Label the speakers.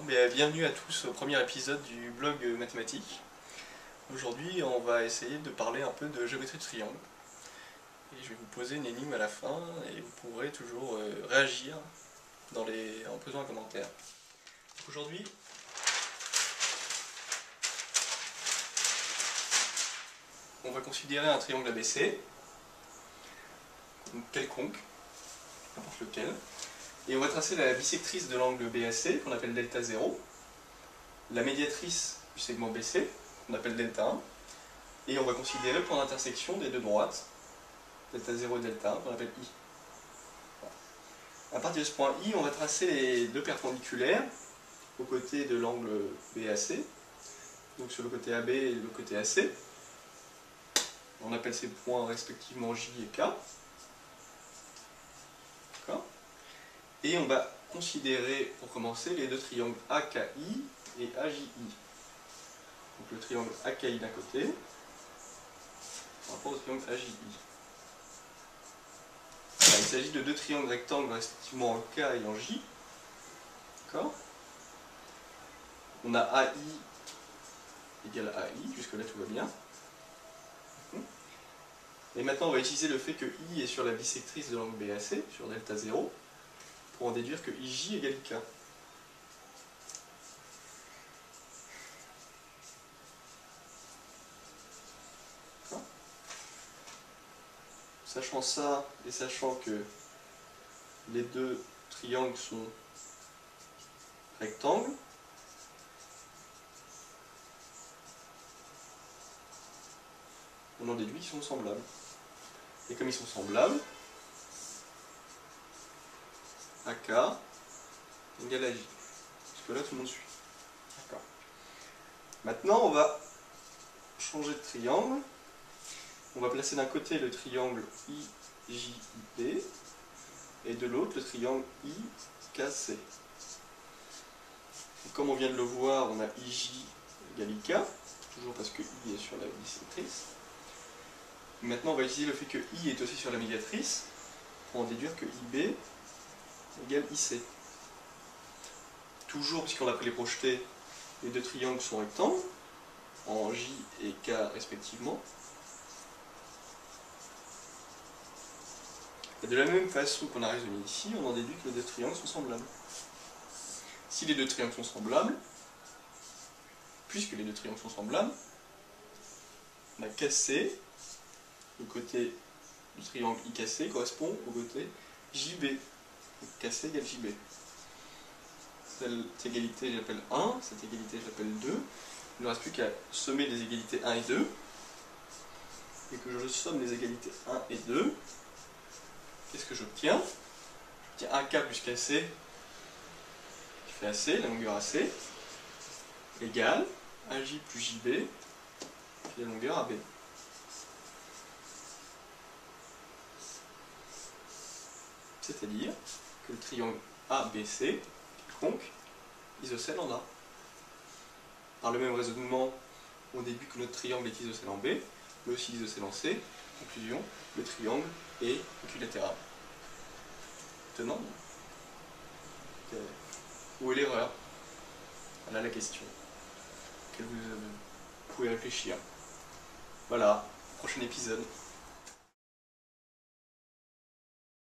Speaker 1: Bienvenue à tous au premier épisode du blog mathématique. Aujourd'hui, on va essayer de parler un peu de géométrie de triangle. Et je vais vous poser une énigme à la fin et vous pourrez toujours réagir en posant un commentaire. Aujourd'hui, on va considérer un triangle ABC, quelconque, n'importe lequel. Et on va tracer la bisectrice de l'angle BAC, qu'on appelle delta 0, la médiatrice du segment BC, qu'on appelle delta 1, et on va considérer le point d'intersection des deux droites, delta 0 et delta 1, qu'on appelle I. Voilà. À partir de ce point I, on va tracer les deux perpendiculaires aux côtés de l'angle BAC, donc sur le côté AB et le côté AC. On appelle ces points respectivement J et K. Et on va considérer, pour commencer, les deux triangles AKI et AJI. Donc le triangle AKI d'un côté, par rapport au triangle AJI. Alors, il s'agit de deux triangles rectangles respectivement en K et en J. D'accord ? On a AI égale AI, jusque-là tout va bien. Et maintenant on va utiliser le fait que I est sur la bisectrice de l'angle BAC, sur delta 0, pour en déduire que IJ égale IK. Sachant ça, et sachant que les deux triangles sont rectangles, on en déduit qu'ils sont semblables. Et comme ils sont semblables, AK égale AJ. Jusque là tout le monde suit. D'accord. Maintenant on va changer de triangle. On va placer d'un côté le triangle IJIP et de l'autre le triangle IKC. Et comme on vient de le voir, on a IJ égale IK, toujours parce que I est sur la bisectrice. Maintenant on va utiliser le fait que I est aussi sur la médiatrice pour en déduire que IB égale IC. Toujours, puisqu'on l'a pris les projetés, les deux triangles sont rectangles, en J et K respectivement. Et de la même façon qu'on a résumé ici, on en déduit que les deux triangles sont semblables. Si les deux triangles sont semblables, puisque les deux triangles sont semblables, on a KC, le côté du triangle IKC correspond au côté JB. Donc KC égale JB. Cette égalité j'appelle 1, cette égalité j'appelle 2. Il ne reste plus qu'à sommer les égalités 1 et 2. Et que je somme les égalités 1 et 2. Qu'est-ce que j'obtiens? J'obtiens AK plus KC, qui fait AC, la longueur AC, égale AJ plus JB, qui est la longueur AB. C'est-à-dire que le triangle ABC, quelconque, isocèle en A. Par le même raisonnement, on déduit que notre triangle est isocèle en B, mais aussi isocèle en C. Conclusion, le triangle est équilatéral. Étonnant. Où est l'erreur? Voilà la question. Vous pouvez réfléchir. Voilà, prochain épisode.